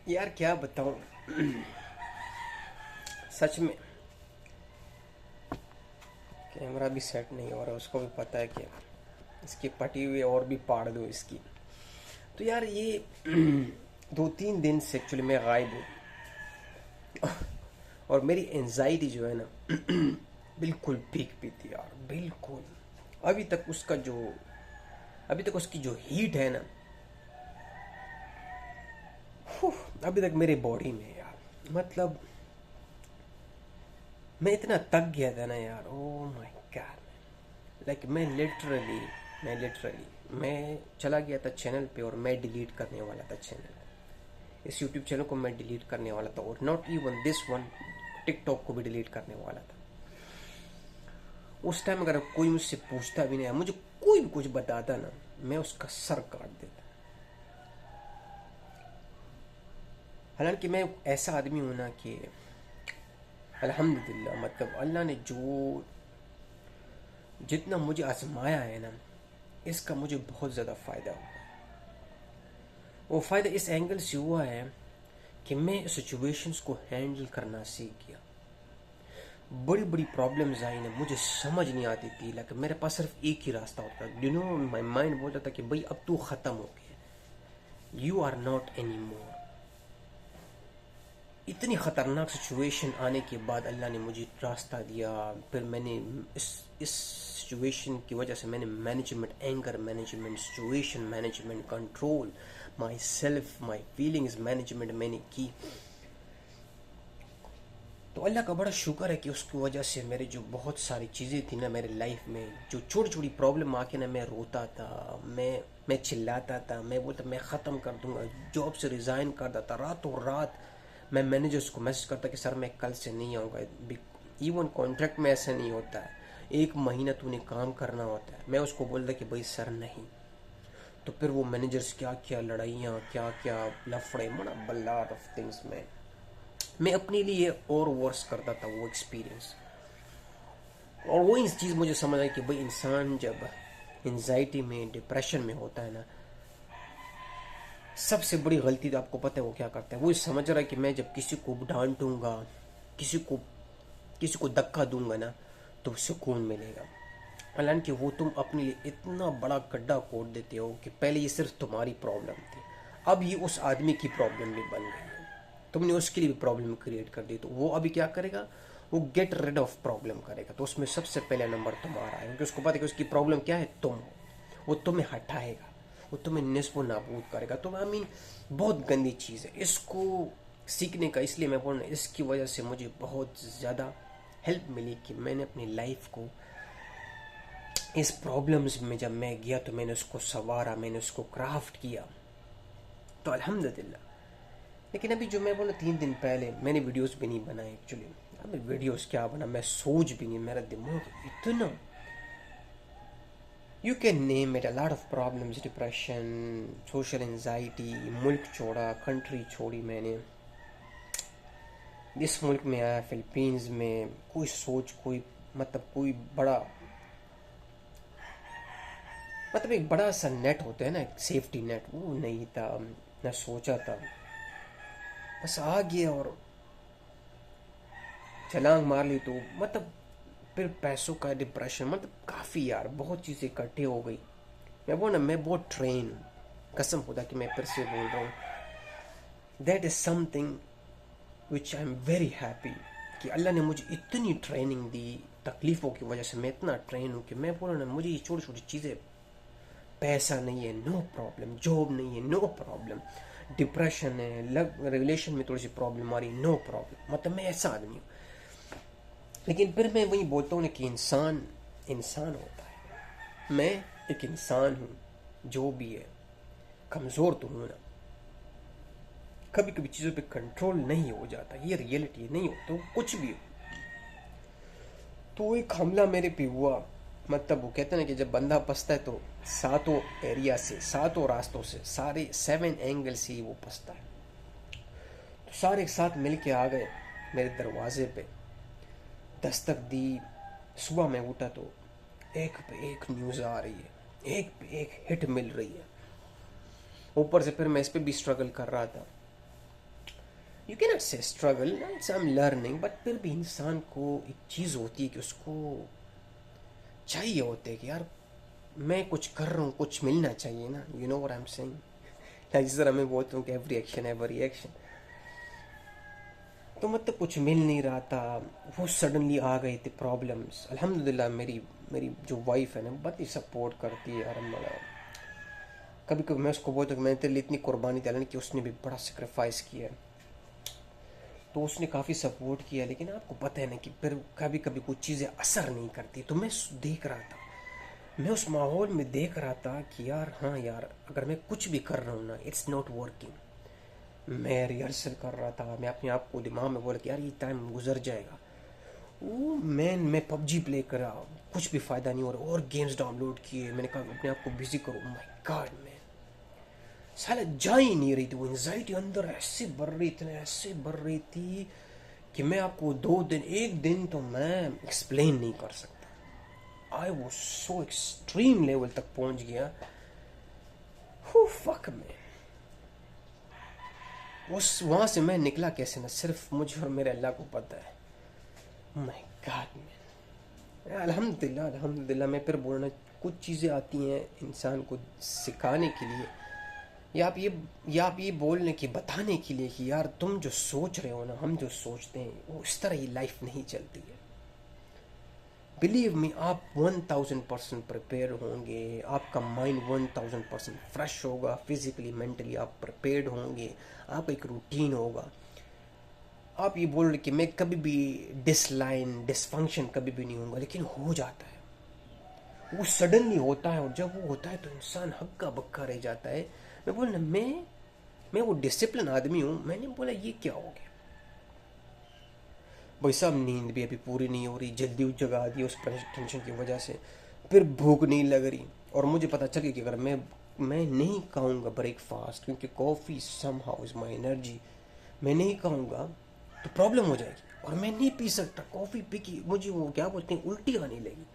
यार क्या बताऊं। सच में कैमरा भी सेट नहीं हो रहा, उसको भी पता है कि इसकी पटी हुई और भी पाड़ दो इसकी। तो यार ये 2-3 दिन से एक्चुअली मैं गायब हूँ, और मेरी एनजाइटी जो है ना बिल्कुल पीक पे थी यार, बिल्कुल। अभी तक उसका जो अभी तक उसकी जो हीट है ना, अभी तक मेरे बॉडी में है यार। मतलब मैं इतना थक गया था ना यार, ओ माय गॉड। लाइक मैं चला गया था चैनल पे, और मैं डिलीट करने वाला था चैनल। इस यूट्यूब चैनल को मैं डिलीट करने वाला था, और not even this one, TikTok को भी डिलीट करने वाला था। उस टाइम अगर कोई मुझसे पूछता भी नहीं, मुझे कोई भी कुछ बताता ना, मैं उसका सर काट देता। हालांकि मैं ऐसा आदमी हूं ना कि अल्हम्दुलिल्लाह, मतलब अल्लाह ने जो जितना मुझे आजमाया है ना, इसका मुझे बहुत ज़्यादा फ़ायदा हुआ। वो फ़ायदा इस एंगल से हुआ है कि मैं सिचुएशंस को हैंडल करना सीख गया। बड़ी बड़ी प्रॉब्लम्स आई ना, मुझे समझ नहीं आती थी, लेकिन मेरे पास सिर्फ एक ही रास्ता होता था। यू नो, माई माइंड बोलता था कि भाई अब तू ख़त्म हो गया, you are not any more. इतनी ख़तरनाक सिचुएशन आने के बाद अल्लाह ने मुझे रास्ता दिया। फिर मैंने इस सिचुएशन की वजह से मैंने management, anger management, situation management, control, my self, my feelings management मैंने की। तो अल्लाह का बड़ा शुक्र है कि उसकी वजह से मेरे जो बहुत सारी चीज़ें थी ना मेरे लाइफ में, जो छोटी छोटी प्रॉब्लम आके ना, मैं रोता था, मैं चिल्लाता था, मैं बोलता मैं ख़त्म कर दूंगा, जॉब से रिज़ाइन कर देता रातों रात। मैं मैनेजर्स को मैसेज करता कि सर मैं कल से नहीं आऊँगा। इवन कॉन्ट्रैक्ट में ऐसा नहीं होता है, 1 महीना तूने काम करना होता है। मैं उसको बोलता कि भाई सर नहीं। तो फिर वो मैनेजर्स क्या क्या लड़ाइयाँ, क्या क्या लफड़े, बड़ा बल्ला ऑफ थिंग्स में मैं अपने लिए और वर्स करता था वो एक्सपीरियंस। और वही चीज़ मुझे समझ आई कि भाई इंसान जब एंजाइटी में, डिप्रेशन में होता है ना, सबसे बड़ी गलती तो आपको पता है वो क्या करता है। वो समझ रहा है कि मैं जब किसी को डांटूंगा, किसी को किसी को धक्का दूंगा ना, तो सुकून मिलेगा। हालांकि वो तुम अपने लिए इतना बड़ा गड्ढा खोद देते हो कि पहले ये सिर्फ तुम्हारी प्रॉब्लम थी, अब ये उस आदमी की प्रॉब्लम भी बन गई है। तुमने उसके लिए भी प्रॉब्लम क्रिएट कर दी, तो वो अभी क्या करेगा, वो गेट रिड ऑफ प्रॉब्लम करेगा। तो उसमें सबसे पहले नंबर तुम्हारा है, क्योंकि उसको पता है कि उसकी प्रॉब्लम क्या है, तुम हो। वो तुम्हें हटाएगा, वो तुम्हें निस्बो नाबूद करेगा। तो आई मीन बहुत गंदी चीज़ है। इसको सीखने का इसलिए मैं बोल रहा हूँ, इसकी वजह से मुझे बहुत ज़्यादा हेल्प मिली कि मैंने अपनी लाइफ को इस प्रॉब्लम्स में जब मैं गया तो मैंने उसको संवारा, मैंने उसको क्राफ्ट किया, तो अल्हम्दुलिल्लाह। लेकिन अभी जो मैं बोला 3 दिन पहले मैंने वीडियोस भी नहीं बनाए एक्चुअली। अब वीडियोस क्या बना, मैं सोच भी नहीं, मेरा दिमाग इतना, you can name it, a lot of problems, depression, social anxiety, मुल्क छोड़ा, कंट्री छोड़ी मैंने, इस मुल्क में आया फिलीपींस में, कोई सोच, कोई मतलब कोई बड़ा, मतलब एक बड़ा सा नेट होता है ना, एक सेफ्टी नेट, वो नहीं था, न सोचा था। बस आ गया और छलांग मार ली। तो मतलब फिर पैसों का डिप्रेशन, मतलब काफ़ी यार बहुत चीज़ें इकट्ठी हो गई। मैं बोल ना, मैं बहुत ट्रेन हूँ, कसम खुदा कि मैं फिर से बोल रहा हूँ। That is something which I am very happy कि अल्लाह ने मुझे इतनी ट्रेनिंग दी। तकलीफ़ों की वजह से मैं इतना ट्रेन हूँ कि मैं बोला ना, मुझे ये छोटी छोटी चीज़ें, पैसा नहीं है नो प्रॉब्लम, जॉब नहीं है नो प्रॉब्लम, डिप्रेशन है, लव रिलेशन में थोड़ी सी प्रॉब्लम आ रही, नो प्रॉब्लम। मतलब मैं ऐसा आदमी हूँ। लेकिन फिर मैं वही बोलता हूँ ना कि इंसान इंसान होता है। मैं एक इंसान हूँ, जो भी है, कमज़ोर तो हूँ ना, कभी कभी चीज़ों पे कंट्रोल नहीं हो जाता, ये रियलिटी नहीं हो तो कुछ भी हो। तो एक हमला मेरे पे हुआ। मतलब वो कहते हैं ना कि जब बंदा फंसता है तो सातों एरिया से, सातों रास्तों से, सारे 7 एंगल से ही वो फंसता है। तो सारे एक साथ मिल के आ गए मेरे दरवाजे पे, दस्तक दी। सुबह मैं उठा तो एक पे एक न्यूज़ आ रही है, एक पे एक हिट मिल रही है। ऊपर से फिर मैं इस पे भी स्ट्रगल कर रहा था। यू कैन नॉट से struggle, it's I am learning, but फिर भी इंसान को एक चीज़ होती है कि उसको चाहिए होते है कि यार मैं कुछ कर रहा हूँ, कुछ मिलना चाहिए ना, you know what I am saying. Like जिस तरह मैं बोलता हूँ कि एवरी एक्शन एवरी रिएक्शन, तो मतलब कुछ मिल नहीं रहा था, वो सडनली आ गए थे प्रॉब्लम्स। अल्हम्दुलिल्लाह मेरी मेरी जो वाइफ है ना बहुत ही सपोर्ट करती है यार। कभी कभी मैं उसको बोलता हूँ कि मैंने तेरे लिए इतनी कुर्बानी डाली कि उसने भी बड़ा सेक्रीफाइस किया है, तो उसने काफ़ी सपोर्ट किया। लेकिन आपको पता है ना कि फिर कभी कभी कुछ चीज़ें असर नहीं करती। तो मैं देख रहा था, मैं उस माहौल में देख रहा था कि यार हाँ यार, अगर मैं कुछ भी कर रहा हूँ ना, इट्स नॉट वर्किंग। मैं रिहर्सल कर रहा था, मैं अपने आप को दिमाग में बोला कि यार ये टाइम गुजर जाएगा। वो मैं पबजी प्ले करा, कुछ भी फ़ायदा नहीं हो रहा, और गेम्स डाउनलोड किए। मैंने कहा अपने आप को बिजी करो। माय गॉड मैन, साला जा ही नहीं रही थी। वो एंजाइटी अंदर ऐसे बढ़ रही थी ना, ऐसे बढ़ रही थी कि मैं आपको 2 दिन, एक दिन तो मैं एक्सप्लेन नहीं कर सकता। आई वो सो एक्सट्रीम लेवल तक पहुंच गया। हु फक में उस वहां से मैं निकला कैसे ना, सिर्फ मुझे और मेरे अल्लाह को पता है। माय गॉड मैन, अल्हम्दुलिल्लाह अल्हम्दुलिल्लाह। मैं फिर बोलना, कुछ चीज़ें आती हैं इंसान को सिखाने के लिए, या आप ये बोलने की बताने के लिए कि यार तुम जो सोच रहे हो ना, हम जो सोचते हैं वो इस तरह ही लाइफ नहीं चलती है। बिलीव मी, आप 1000% प्रिपेयर होंगे, आपका माइंड 1000% फ्रेश होगा, फिजिकली मेंटली आप प्रिपेयर्ड होंगे, आपका एक रूटीन होगा। आप ये बोल रहे कि मैं कभी भी डिसलाइन डिसफंक्शन कभी भी नहीं होगा, लेकिन हो जाता है। वो सडनली होता है, और जब वो होता है तो इंसान हक्का बक्का रह जाता है। मैं बोला मैं वो डिसिप्लिन आदमी हूँ। मैंने बोला ये क्या हो गया भाई साहब, नींद भी अभी पूरी नहीं हो रही, जल्दी उस जगह आ दी उस टेंशन की वजह से, फिर भूख नहीं लग रही। और मुझे पता चल गया कि अगर मैं नहीं खाऊंगा ब्रेकफास्ट, क्योंकि coffee somehow is my energy, मैं नहीं खाऊंगा तो प्रॉब्लम हो जाएगी। और मैं नहीं पी सकता कॉफ़ी, पी की मुझे वो क्या बोलते हैं, उल्टी आने लगी।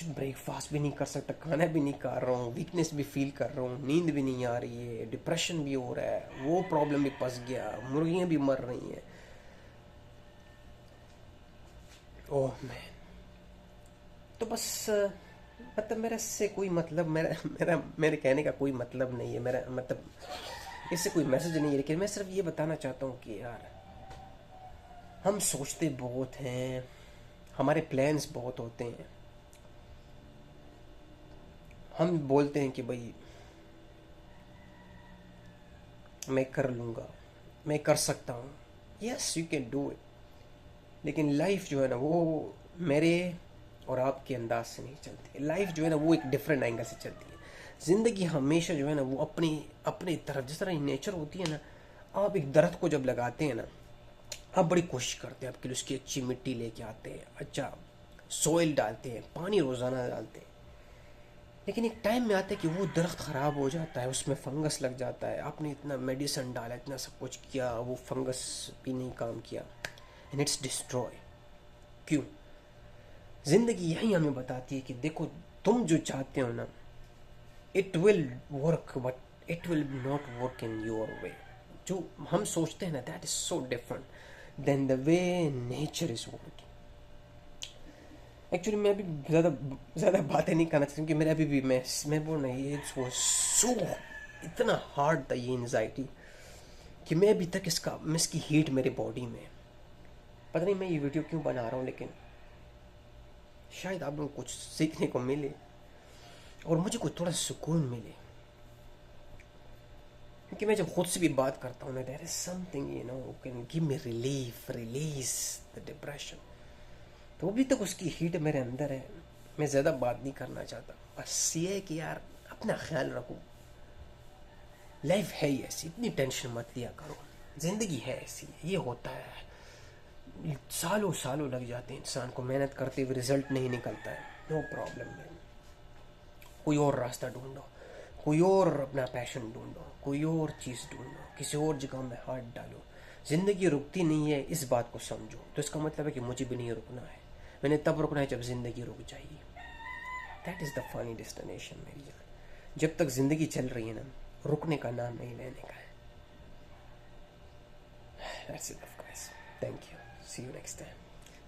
ब्रेकफास्ट भी नहीं कर सकता, खाना भी नहीं खा रहा हूँ, वीकनेस भी फील कर रहा हूँ, नींद भी नहीं आ रही है, डिप्रेशन भी हो रहा है, वो प्रॉब्लम भी फंस गया, मुर्गियाँ भी मर रही हैं। ओह मैन, तो बस मतलब मेरा इससे कोई मतलब, मेरे कहने का कोई मतलब नहीं है, मेरा मतलब इससे कोई मैसेज नहीं है। लेकिन मैं सिर्फ ये बताना चाहता हूँ कि यार हम सोचते बहुत हैं, हमारे प्लान्स बहुत होते हैं, हम बोलते हैं कि भाई मैं कर लूँगा, मैं कर सकता हूँ। Yes you can do it. लेकिन लाइफ जो है ना वो मेरे और आपके अंदाज से नहीं चलती। लाइफ जो है ना वो एक डिफरेंट एंगल से चलती है। ज़िंदगी हमेशा जो है ना वो अपनी अपनी तरफ, जिस तरह नेचर होती है ना, आप एक दरख्त को जब लगाते हैं ना, आप बड़ी कोशिश करते हैं, आपके लिए उसकी अच्छी मिट्टी लेके आते हैं, अच्छा सोइल डालते हैं, पानी रोज़ाना डालते हैं। लेकिन एक टाइम में आता है कि वो दरख्त ख़राब हो जाता है, उसमें फंगस लग जाता है, आपने इतना मेडिसिन डाला, इतना सब कुछ किया, वो फंगस भी नहीं काम किया, एंड इट्स डिस्ट्रॉय। क्यों? ज़िंदगी यही हमें बताती है कि देखो, तुम जो चाहते हो ना, it will work, but it will not work in your way. जो हम सोचते हैं ना, that is so different than the way nature is working. Actually मैं अभी ज़्यादा ज़्यादा बातें नहीं करना चाहती, क्योंकि मेरे अभी भी मैं बोल रहा हूँ, ये सो इतना हार्ड था ये एंजाइटी, कि मैं अभी तक इसकी हीट मेरे बॉडी में है। पता नहीं मैं ये वीडियो क्यों बना रहा हूँ, लेकिन शायद आप लोगों को कुछ सीखने को मिले और मुझे कुछ थोड़ा सुकून मिले। क्योंकि मैं जब खुद से भी बात करता हूँ ना, there is something can give me relief, release the depression. तो अभी तक उसकी हीट मेरे अंदर है। मैं ज़्यादा बात नहीं करना चाहता, बस ये है कि यार अपना ख्याल रखो। लाइफ है ही ऐसी, इतनी टेंशन मत लिया करो। ज़िंदगी है ऐसी, ये होता है। सालों सालों लग जाते हैं इंसान को मेहनत करते हुए, रिजल्ट नहीं निकलता है, नो प्रॉब्लम मैन। कोई और रास्ता ढूंढो, कोई और अपना पैशन ढूंढो, कोई और चीज़ ढूंढो, किसी और जगह में हाथ डालो। ज़िंदगी रुकती नहीं है, इस बात को समझो। तो इसका मतलब है कि मुझे भी नहीं रुकना है। मैंने तब रुकना है जब ज़िंदगी रुक जाएगी। That is the final destination मेरी जान। जब तक ज़िंदगी चल रही है ना, रुकने का नाम नहीं लेने का है। That's enough, guys. Thank you. See you next time.